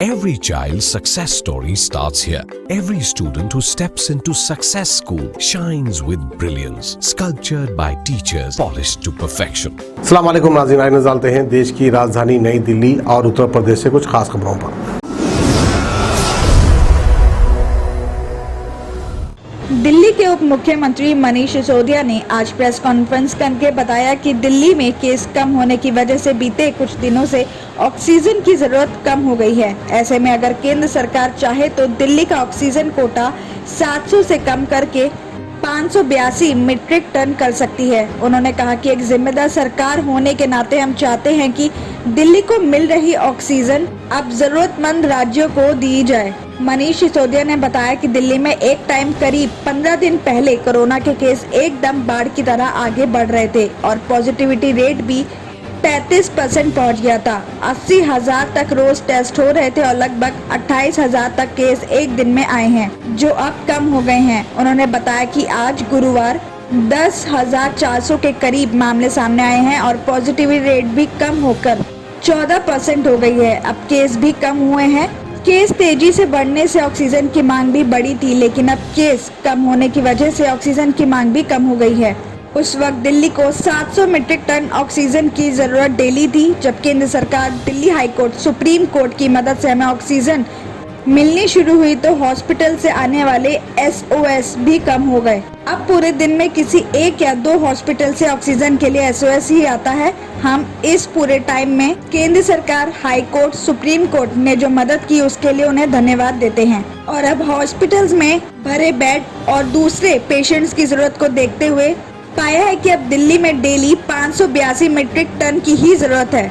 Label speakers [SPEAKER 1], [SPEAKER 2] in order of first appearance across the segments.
[SPEAKER 1] Every child's success story starts here. Every student who steps into Success School shines with brilliance, sculptured by teachers, polished to perfection.
[SPEAKER 2] अस्सलाम वालेकुम नाज़रीन, आइए नज़र डालते हैं देश की राजधानी नई दिल्ली और उत्तर प्रदेश से कुछ खास खबरों पर।
[SPEAKER 3] दिल्ली के उप मुख्यमंत्री मनीष सिसोदिया ने आज प्रेस कॉन्फ्रेंस करके बताया कि दिल्ली में केस कम होने की वजह से बीते कुछ दिनों से ऑक्सीजन की जरूरत कम हो गई है। ऐसे में अगर केंद्र सरकार चाहे तो दिल्ली का ऑक्सीजन कोटा 700 से कम करके 582 मीट्रिक टन कर सकती है। उन्होंने कहा कि एक जिम्मेदार सरकार होने के नाते हम चाहते हैं कि दिल्ली को मिल रही ऑक्सीजन अब जरूरतमंद राज्यों को दी जाए। मनीष सिसोदिया ने बताया कि दिल्ली में एक टाइम करीब 15 दिन पहले कोरोना के केस एकदम बाढ़ की तरह आगे बढ़ रहे थे और पॉजिटिविटी रेट भी 35% पहुंच गया था। 80,000 तक रोज टेस्ट हो रहे थे और लगभग 28,000 तक केस एक दिन में आए हैं, जो अब कम हो गए हैं। उन्होंने बताया कि आज गुरुवार 10,400 के करीब मामले सामने आए हैं और पॉजिटिविटी रेट भी कम होकर 14% हो गई है। अब केस भी कम हुए हैं। केस तेजी से बढ़ने से ऑक्सीजन की मांग भी बढ़ी थी, लेकिन अब केस कम होने की वजह से ऑक्सीजन की मांग भी कम हो गई है। उस वक्त दिल्ली को 700 मीट्रिक टन ऑक्सीजन की जरूरत डेली थी, जब केंद्र सरकार, Delhi high court, supreme court की मदद से हमें ऑक्सीजन मिलनी शुरू हुई तो हॉस्पिटल से आने वाले SOS भी कम हो गए। अब पूरे दिन में किसी एक या दो हॉस्पिटल से ऑक्सीजन के लिए SOS ही आता है। हम इस पूरे टाइम में केंद्र सरकार, हाई कोर्ट, सुप्रीम कोर्ट ने जो मदद की उसके लिए उन्हें धन्यवाद देते हैं। और अब हॉस्पिटल्स में भरे बेड और दूसरे पेशेंट्स की जरूरत को देखते हुए पाया है कि अब दिल्ली में डेली 582 मीट्रिक टन की ही जरूरत है।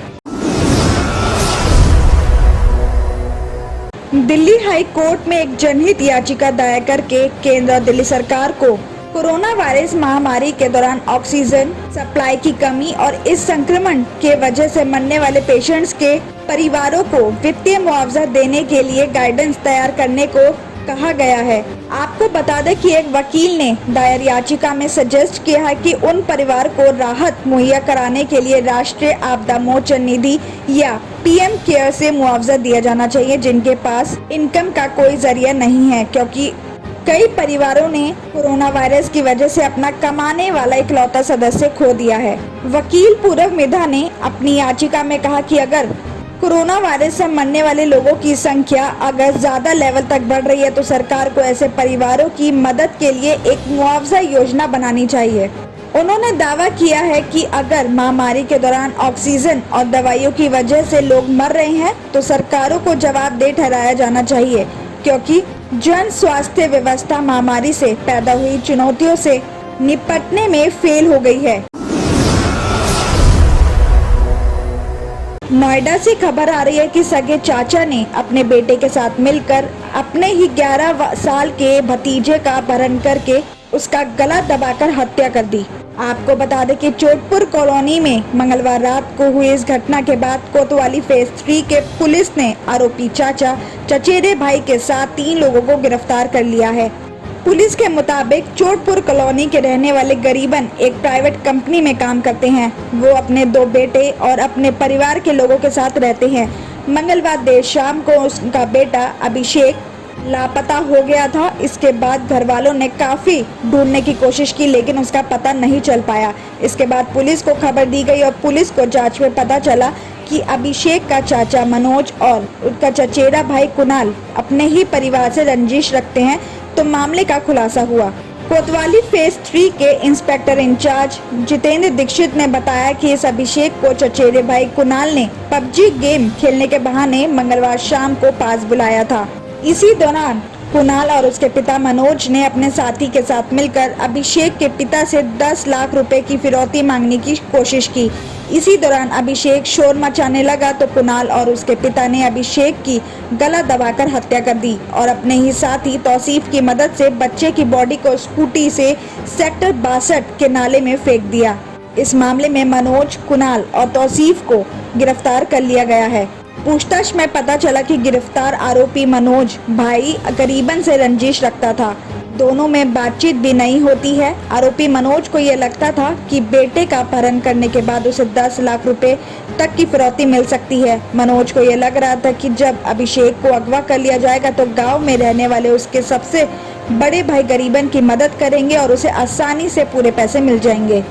[SPEAKER 3] दिल्ली हाई कोर्ट में एक जनहित याचिका दायर करके केंद्र और दिल्ली सरकार को कोरोना वायरस महामारी के दौरान ऑक्सीजन सप्लाई की कमी और इस संक्रमण के वजह से मरने वाले पेशेंट्स के परिवारों को वित्तीय मुआवजा देने के लिए गाइडेंस तैयार करने को कहा गया है। आपको बता दें कि एक वकील ने दायर याचिका में सजेस्ट किया है कि उन परिवार को राहत मुहैया कराने के लिए राष्ट्रीय आपदा मोचन निधि या PM केयर से मुआवजा दिया जाना चाहिए, जिनके पास इनकम का कोई जरिया नहीं है, क्योंकि कई परिवारों ने कोरोना वायरस की वजह से अपना कमाने वाला इकलौता सदस्य खो दिया है। वकील पूरव मिधा ने अपनी याचिका में कहा कि अगर कोरोना वायरस से मरने वाले लोगों की संख्या अगर ज्यादा लेवल तक बढ़ रही है तो सरकार को ऐसे परिवारों की मदद के लिए एक मुआवजा योजना बनानी चाहिए। उन्होंने दावा किया है कि अगर महामारी के दौरान ऑक्सीजन और दवाइयों की वजह से लोग मर रहे हैं तो सरकारों को जवाबदेह ठहराया जाना चाहिए, क्योंकि जन स्वास्थ्य व्यवस्था महामारी से पैदा हुई चुनौतियों से निपटने में फेल हो गई है। नोएडा से खबर आ रही है कि सगे चाचा ने अपने बेटे के साथ मिलकर अपने ही 11 साल के भतीजे का अपहरण करके उसका गला दबाकर हत्या कर दी। आपको बता दें कि चोटपुर कॉलोनी में मंगलवार रात को हुई इस घटना के बाद कोतवाली फेज 3 के पुलिस ने आरोपी चाचा, चचेरे भाई के साथ 3 लोगों को गिरफ्तार कर लिया है। पुलिस के मुताबिक चोटपुर कॉलोनी के रहने वाले गरीबन एक प्राइवेट कंपनी में काम करते हैं। वो अपने 2 बेटे और अपने परिवार के लोगों के साथ रहते हैं। मंगलवार देर शाम को उसका बेटा अभिषेक लापता हो गया था। इसके बाद घर वालों ने काफी ढूंढने की कोशिश की, लेकिन उसका पता नहीं चल पाया। इसके बाद पुलिस को खबर दी गई और पुलिस को जांच में पता चला कि अभिषेक का चाचा मनोज और उसका चचेरा भाई कुणाल अपने ही परिवार से रंजिश रखते हैं, तो मामले का खुलासा हुआ। कोतवाली फेज 3 के इंस्पेक्टर इंचार्ज जितेंद्र दीक्षित ने बताया कि इस अभिषेक को चचेरे भाई कुणाल ने PUBG गेम खेलने के बहाने मंगलवार शाम को पास बुलाया था। इसी दौरान कुणाल और उसके पिता मनोज ने अपने साथी के साथ मिलकर अभिषेक के पिता से 10 लाख रुपए की फिरौती मांगने की कोशिश की। इसी दौरान अभिषेक शोर मचाने लगा तो कुणाल और उसके पिता ने अभिषेक की गला दबाकर हत्या कर दी और अपने ही साथी तौसीफ की मदद से बच्चे की बॉडी को स्कूटी से सेक्टर 62 के नाले में फेंक दिया। इस मामले में मनोज, कुणाल और तौसीफ को गिरफ्तार कर लिया गया है। पूछताछ में पता चला कि गिरफ्तार आरोपी मनोज भाई करीबन से रंजिश रखता था। दोनों में बातचीत भी नहीं होती है। आरोपी मनोज को ये लगता था कि बेटे का अपहरण करने के बाद उसे 10 लाख रुपए तक की फिरौती मिल सकती है। मनोज को ये लग रहा था कि जब अभिषेक को अगवा कर लिया जाएगा तो गांव में रहने वाले उसके सबसे बड़े भाई गरीबन की मदद करेंगे और उसे आसानी से पूरे पैसे मिल जाएंगे।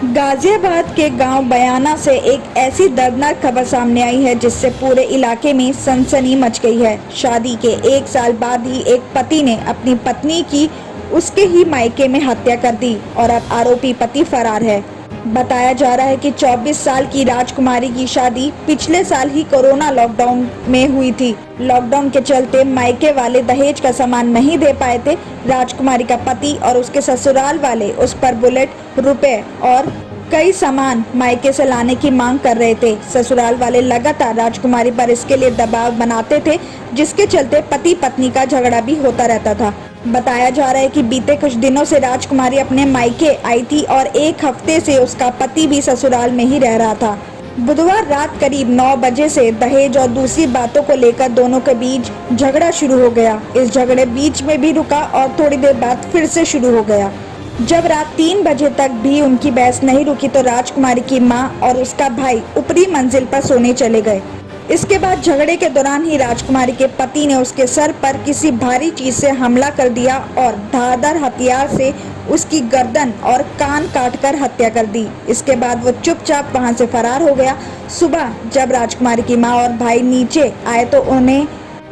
[SPEAKER 3] गाजियाबाद के गांव बयाना से एक ऐसी दर्दनाक खबर सामने आई है जिससे पूरे इलाके में सनसनी मच गई है। शादी के 1 साल बाद ही एक पति ने अपनी पत्नी की उसके ही मायके में हत्या कर दी और अब आरोपी पति फरार है। बताया जा रहा है कि 24 साल की राजकुमारी की शादी पिछले साल ही कोरोना लॉकडाउन में हुई थी। लॉकडाउन के चलते मायके वाले दहेज का सामान नहीं दे पाए थे। राजकुमारी का पति और उसके ससुराल वाले उस पर बुलेट, रुपए और कई सामान मायके से लाने की मांग कर रहे थे। ससुराल वाले लगातार राजकुमारी पर इसके लिए दबाव बनाते थे, जिसके चलते पति पत्नी का झगड़ा भी होता रहता था। बताया जा रहा है कि बीते कुछ दिनों से राजकुमारी अपने मायके आई थी और 1 हफ्ते से उसका पति भी ससुराल में ही रह रहा था। बुधवार रात करीब 9 बजे से दहेज और दूसरी बातों को लेकर दोनों के बीच झगड़ा शुरू हो गया। इस झगड़े बीच में भी रुका और थोड़ी देर बाद फिर से शुरू हो गया। जब रात 3 बजे तक भी उनकी बहस नहीं रुकी तो राजकुमारी की मां और उसका भाई ऊपरी मंजिल पर सोने चले गए। इसके बाद झगड़े के दौरान ही राजकुमारी के पति ने उसके सर पर किसी भारी चीज से हमला कर दिया और धारदार हथियार से उसकी गर्दन और कान काटकर हत्या कर दी। इसके बाद वो चुपचाप वहां से फरार हो गया। सुबह जब राजकुमारी की मां और भाई नीचे आए तो उन्हें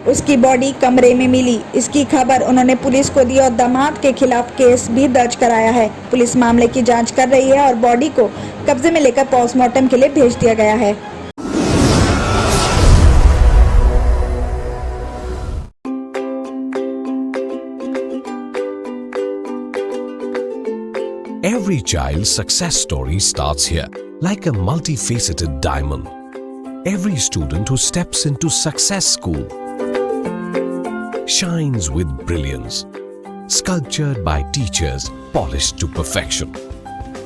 [SPEAKER 3] उसकी बॉडी कमरे में मिली। इसकी खबर उन्होंने पुलिस को दी और दामाद के खिलाफ केस भी दर्ज कराया है। पुलिस मामले की जांच कर रही है और बॉडी को कब्जे में लेकर पोस्टमार्टम के लिए भेज दिया गया है।
[SPEAKER 1] Every child's success story starts here, like a multifaceted diamond. Every student who steps into success school shines with brilliance, sculptured by teachers polished to perfection.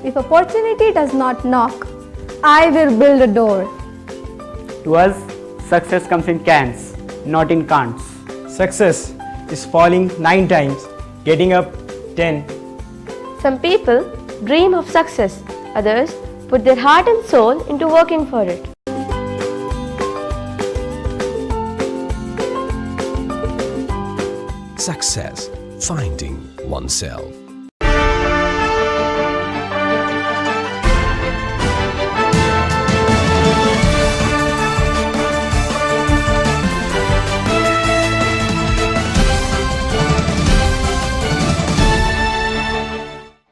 [SPEAKER 4] If opportunity does not knock, I will build a door.
[SPEAKER 5] To us, success comes in cans, not in can'ts.
[SPEAKER 6] Success is falling 9 times, getting up 10.
[SPEAKER 4] Some people dream of success, others put their heart and soul into working for it.
[SPEAKER 1] Success, finding oneself.